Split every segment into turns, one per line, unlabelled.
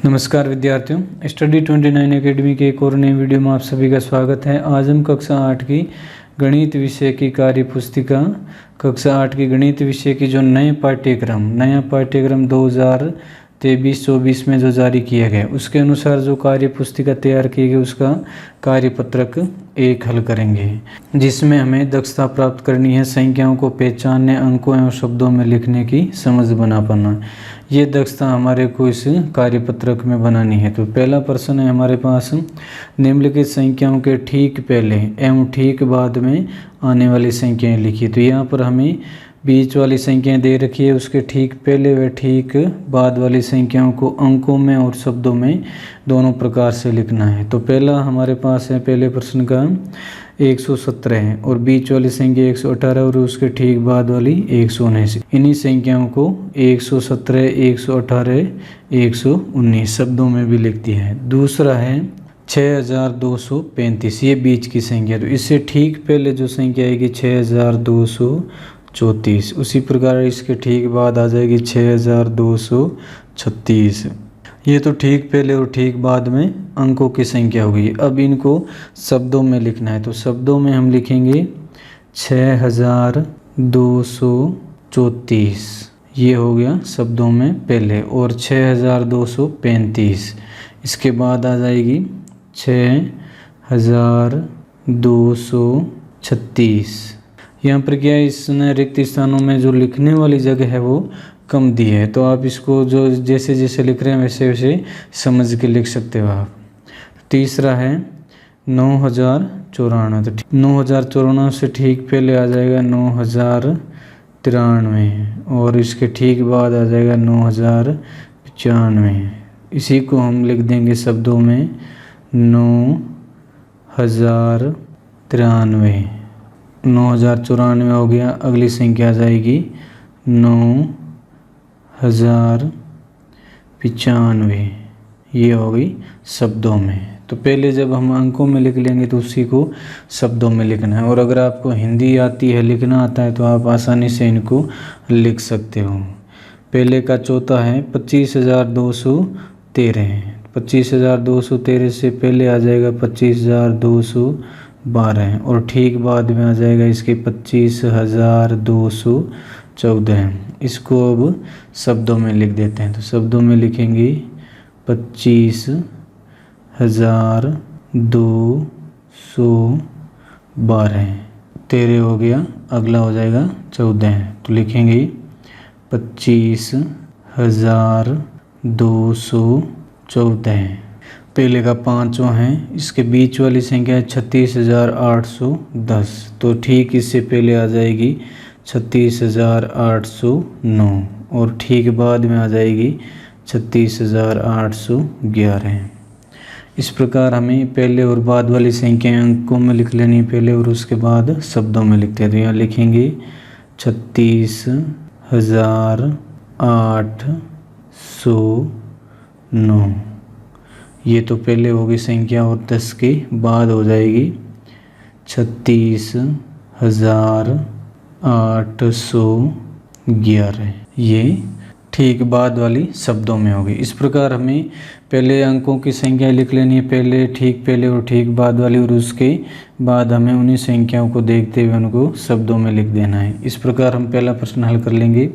नमस्कार विद्यार्थियों, study 29 academy के एक और नए वीडियो में आप सभी का स्वागत है। आज हम कक्षा 8 की गणित विषय की कार्य पुस्तिका कक्षा 8 की गणित विषय की जो नया पाठ्यक्रम 2023-24 में जो जारी किया गया उसके अनुसार जो कार्य पुस्तिका तैयार की गई उसका कार्यपत्रक 1 हल करेंगे, जिसमें हमें दक्षता प्राप्त करनी है संख्याओं को पहचानने, अंकों एवं शब्दों में लिखने की समझ बना पाना। ये दक्षता हमारे को इस कार्यपत्रक में बनानी है। तो पहला प्रश्न है हमारे पास, निम्नलिखित संख्याओं के ठीक पहले एवं ठीक बाद में आने वाली संख्याएं लिखिए। तो यहाँ पर हमें बीच वाली संख्याएं दे रखी है, उसके ठीक पहले व ठीक बाद वाली संख्याओं को अंकों में और शब्दों में दोनों प्रकार से लिखना है। तो पहला हमारे पास है पहले प्रश्न का 117 है और बीच वाली संख्या 118 और उसके ठीक बाद वाली 179। इन्हीं संख्याओं को 117, 118, 119 शब्दों में भी लिखती है। दूसरा है 6235, ये बीच की संख्या। तो इससे ठीक पहले जो संख्या आएगी 6234, उसी प्रकार इसके ठीक बाद आ जाएगी 6236। ये तो ठीक पहले और ठीक बाद में अंकों की संख्या हो गई। अब इनको शब्दों में लिखना है। तो शब्दों में हम लिखेंगे 6234, ये हो गया शब्दों में पहले, और 6235 इसके बाद आ जाएगी 6236। यहाँ पर क्या है, इसने रिक्त स्थानों में जो लिखने वाली जगह है वो कम दी है, तो आप इसको जो जैसे जैसे लिख रहे हैं वैसे वैसे समझ के लिख सकते हो आप। तीसरा है 9094। तो 9094 से ठीक पहले आ जाएगा 9093 और इसके ठीक बाद आ जाएगा 9095। इसी को हम लिख देंगे शब्दों में 9093। 9094 हो गया। अगली संख्या आ जाएगी 9095, ये हो गई शब्दों में। तो पहले जब हम अंकों में लिख लेंगे तो उसी को शब्दों में लिखना है। और अगर आपको हिंदी आती है, लिखना आता है, तो आप आसानी से इनको लिख सकते हो। पहले का चौथा है 25213। 25213 से पहले आ जाएगा 25212 और ठीक बाद में आ जाएगा इसके 25214। इसको अब शब्दों में लिख देते हैं। तो शब्दों में लिखेंगे 25212। 13 हो गया, अगला हो जाएगा 14। तो लिखेंगे 25214। पहले का 5वां है, इसके बीच वाली संख्या है 36810। तो ठीक इससे पहले आ जाएगी 36809 और ठीक बाद में आ जाएगी 36811। इस प्रकार हमें पहले और बाद वाली संख्याएं अंकों में लिख लेनी, पहले और उसके बाद शब्दों में लिखते हैं। तो यहाँ लिखेंगे 36809, ये तो पहले होगी संख्या, और 10 के बाद हो जाएगी 36811, ये ठीक बाद वाली शब्दों में होगी। इस प्रकार हमें पहले अंकों की संख्या लिख लेनी है, पहले और ठीक बाद वाली, और उसके बाद हमें उन्हीं संख्याओं को देखते हुए उनको शब्दों में लिख देना है। इस प्रकार हम पहला प्रश्न हल कर लेंगे।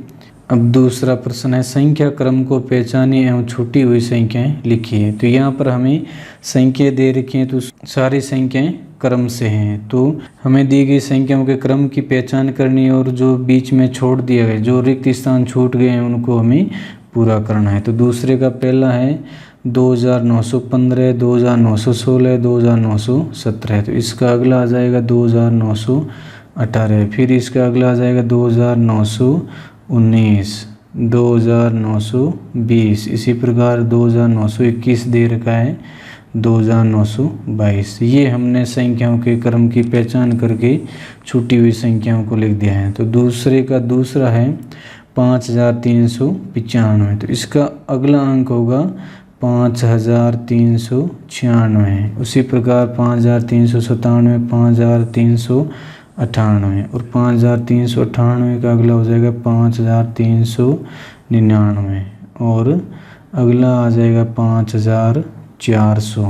अब दूसरा प्रश्न है संख्या क्रम को पहचानिए एवं छूटी हुई संख्याएं लिखिए। तो यहाँ पर हमें संख्या दे रखी हैं, तो सारी संख्याएं क्रम से हैं। तो हमें दी गई संख्याओं के क्रम की पहचान करनी है और जो बीच में छोड़ दिया गया, जो रिक्त स्थान छूट गए हैं, उनको हमें पूरा करना है। तो दूसरे का पहला है 2915, 2916, 2917। तो इसका अगला आ जाएगा 2918। फिर इसका अगला आ जाएगा 2919, 2920। इसी प्रकार 2921 दे रखा है, 2922। ये हमने संख्याओं के क्रम की पहचान करके छूटी हुई संख्याओं को लिख दिया है। तो दूसरे का दूसरा है 5395। तो इसका अगला अंक होगा 5396। उसी प्रकार 5397, 5398 और 5398 का अगला हो जाएगा 5399 और अगला आ जाएगा 5400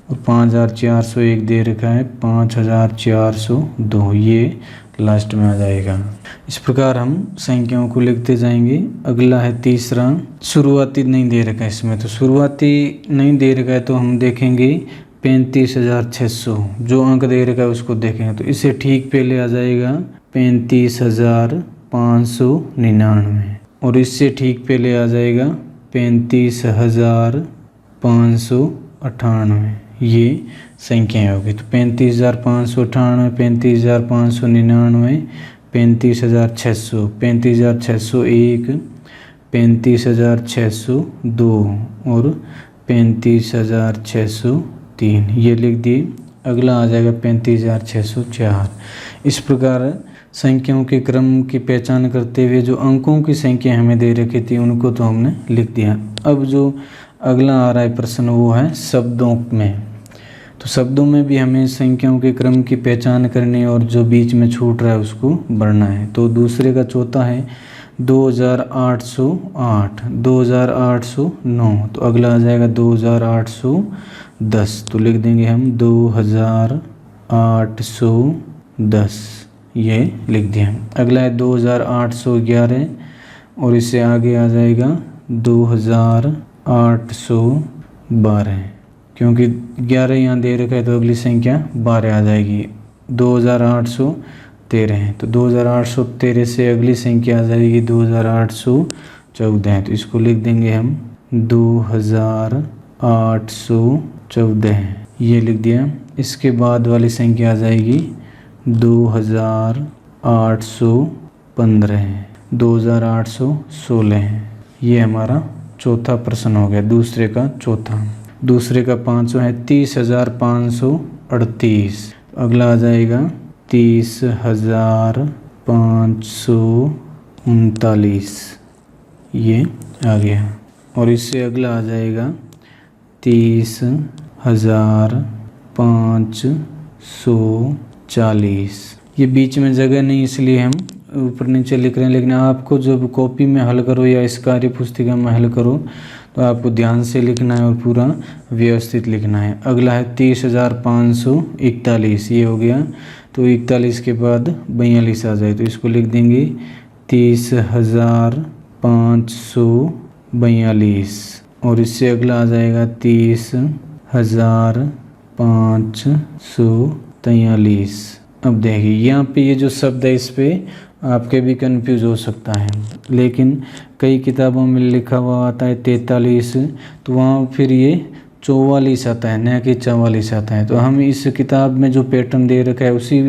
और 5401 दे रखा है 5402, ये लास्ट में आ जाएगा। इस प्रकार हम संख्याओं को लिखते जाएंगे। अगला है तीसरा, शुरुआती नहीं दे रखा है इसमें, तो शुरुआती नहीं दे रखा है तो हम देखेंगे 35,600, जो अंक दे रखा है उसको देखेंगे तो इससे ठीक पहले आ जाएगा 35,599 और इससे ठीक पहले आ जाएगा 35,598। ये संख्याएं होगी। तो 35,598, 35,599, 35,600, 35,601, 35,602 और 35,603, ये लिख दिए। अगला आ जाएगा 35,604। इस प्रकार संख्याओं के क्रम की पहचान करते हुए जो अंकों की संख्या हमें दे रखी थी उनको तो हमने लिख दिया। अब जो अगला आ रहा है प्रश्न वो है शब्दों में। तो शब्दों में भी हमें संख्याओं के क्रम की पहचान करनी और जो बीच में छूट रहा है उसको भरना है। तो दूसरे का चौथा है 2808, 2809, तो अगला आ जाएगा 2810, तो लिख देंगे हम 2810, ये लिख दिया। अगला है 2811 और इससे आगे आ जाएगा 2812, क्योंकि 11 यहाँ दे रखा है तो अगली संख्या 12 आ जाएगी। 2813 है तो 2813 से अगली संख्या आ जाएगी 2814 है, तो इसको लिख देंगे हम 2814, ये लिख दिया। इसके बाद वाली संख्या आ जाएगी 2815, 2816, ये हमारा चौथा प्रश्न हो गया, दूसरे का चौथा। दूसरे का पाँचवा है 30,538, अगला आ जाएगा 30,539, ये आ गया। और इससे अगला आ जाएगा 30,540, ये बीच में जगह नहीं इसलिए हम ऊपर नीचे लिख रहे हैं, लेकिन आपको जब कॉपी में हल करो या इस कार्य पुस्तिका में हल करो तो आपको ध्यान से लिखना है और पूरा व्यवस्थित लिखना है। अगला है 30,541, ये हो गया। तो 41 के बाद 42 आ जाए तो इसको लिख देंगे 30,542 और इससे अगला आ जाएगा 30,543। अब देखिए यहाँ पे ये जो शब्द है इस पे आपके भी कंफ्यूज हो सकता है, लेकिन कई किताबों में लिखा हुआ आता है 43, तो वहाँ फिर ये 44 आता है, न कि 44 आता है। तो हम इस किताब में जो पैटर्न दे रखा है उसी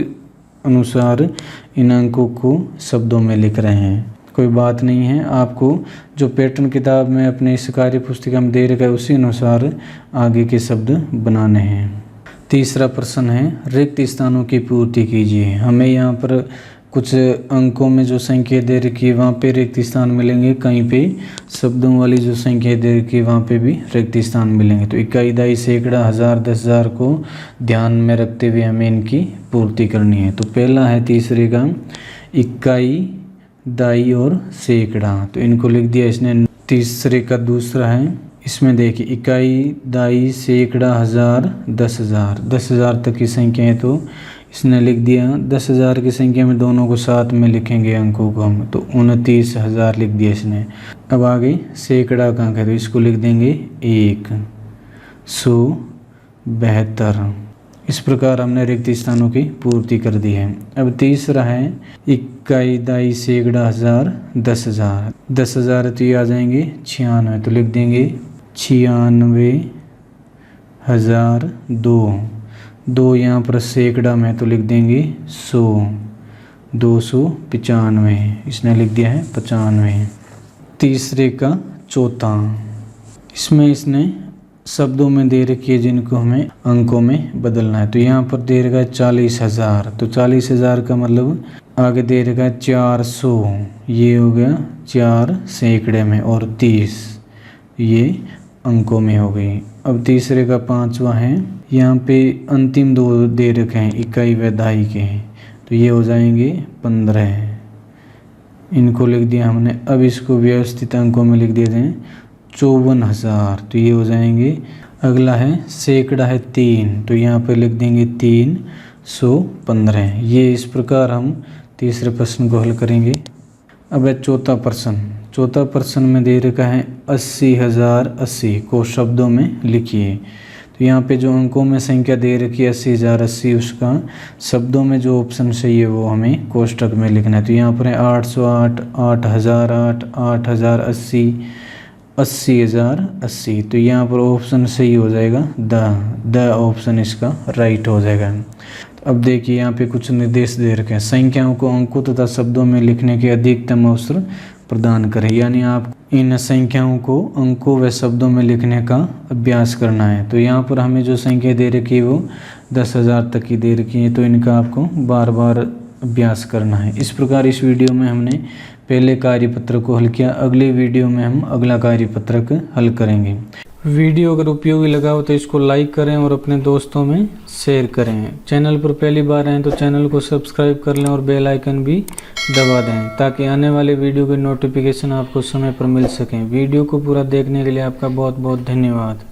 अनुसार इन अंकों को शब्दों में लिख रहे हैं। कोई बात नहीं है, आपको जो पैटर्न किताब में अपने इस कार्य पुस्तिका में दे रखा है उसी अनुसार आगे के शब्द बनाने हैं। तीसरा प्रश्न है रिक्त स्थानों की पूर्ति कीजिए। हमें यहाँ पर कुछ अंकों में जो संख्या दे रखी है वहाँ पे रिक्त स्थान मिलेंगे, कहीं पे शब्दों वाली जो संख्या दे रखी है वहाँ पे भी रिक्त स्थान मिलेंगे। तो इकाई, दाई, सैकड़ा, हज़ार, 10,000 को ध्यान में रखते हुए हमें इनकी पूर्ति करनी है। तो पहला है तीसरे का इकाई, दाई और सैकड़ा, तो इनको लिख दिया इसने। तीसरे का दूसरा है, इसमें देखिए इकाई, दाई, सैकड़ा, हज़ार, 10,000, 10,000 तक की संख्या है तो इसने लिख दिया। 10,000 की संख्या में दोनों को साथ में लिखेंगे अंकों को हम, तो 29,000 लिख दिया इसने। अब आगे सैकड़ा का अंक है तो इसको लिख देंगे 172। इस प्रकार हमने रिक्त स्थानों की पूर्ति कर दी है। अब तीसरा है इकाई, दाई, सैकड़ा, हज़ार, 10,000, 10,000 तो ये आ जाएंगे 96, तो लिख देंगे 96,002। दो यहाँ पर सैकड़ा में तो लिख देंगे 100, 295, इसने लिख दिया है 95। तीसरे का चौथा, इसमें इसने शब्दों में दे रखी है जिनको हमें अंकों में बदलना है। तो यहाँ पर दे रखा है 40,000, तो 40,000 का मतलब आगे दे रखा है 400, ये हो गया 4 सैकड़े में, और 30 ये अंकों में हो गई। अब तीसरे का पांचवा है, यहाँ पे अंतिम दो दे रखे हैं इकाई व दाई के, तो ये हो जाएंगे 15, इनको लिख दिया हमने। अब इसको व्यवस्थित अंकों में लिख देते हैं 54,000, तो ये हो जाएंगे। अगला है सैकड़ा है 3, तो यहाँ पे लिख देंगे 315। ये इस प्रकार हम तीसरे प्रश्न को हल करेंगे। अब है चौथा प्रश्न में दे रखा है 80,080 को शब्दों में लिखिए। तो यहाँ पे जो अंकों में संख्या दे रखी है 80,080, उसका शब्दों में जो ऑप्शन सही है वो हमें कोष्टक में लिखना है। तो यहाँ पर है 808, 8,008, 8,080, 80,080। तो यहाँ पर ऑप्शन सही हो जाएगा द ऑप्शन इसका राइट हो जाएगा। तो अब देखिए यहाँ पे कुछ निर्देश दे रखे हैं। संख्याओं को अंकों तथा शब्दों में लिखने के अधिकतम अवसर प्रदान करें, यानी आप इन संख्याओं को अंकों व शब्दों में लिखने का अभ्यास करना है। तो यहाँ पर हमें जो संख्या दे रखी है वो 10,000 तक की दे रखी है, तो इनका आपको बार बार अभ्यास करना है। इस प्रकार इस वीडियो में हमने पहले कार्यपत्र को हल किया। अगले वीडियो में हम अगला कार्यपत्रक हल करेंगे। वीडियो अगर उपयोगी लगा हो तो इसको लाइक करें और अपने दोस्तों में शेयर करें। चैनल पर पहली बार आएँ तो चैनल को सब्सक्राइब कर लें और बेल आइकन भी दबा दें, ताकि आने वाले वीडियो की नोटिफिकेशन आपको समय पर मिल सकें। वीडियो को पूरा देखने के लिए आपका बहुत बहुत धन्यवाद।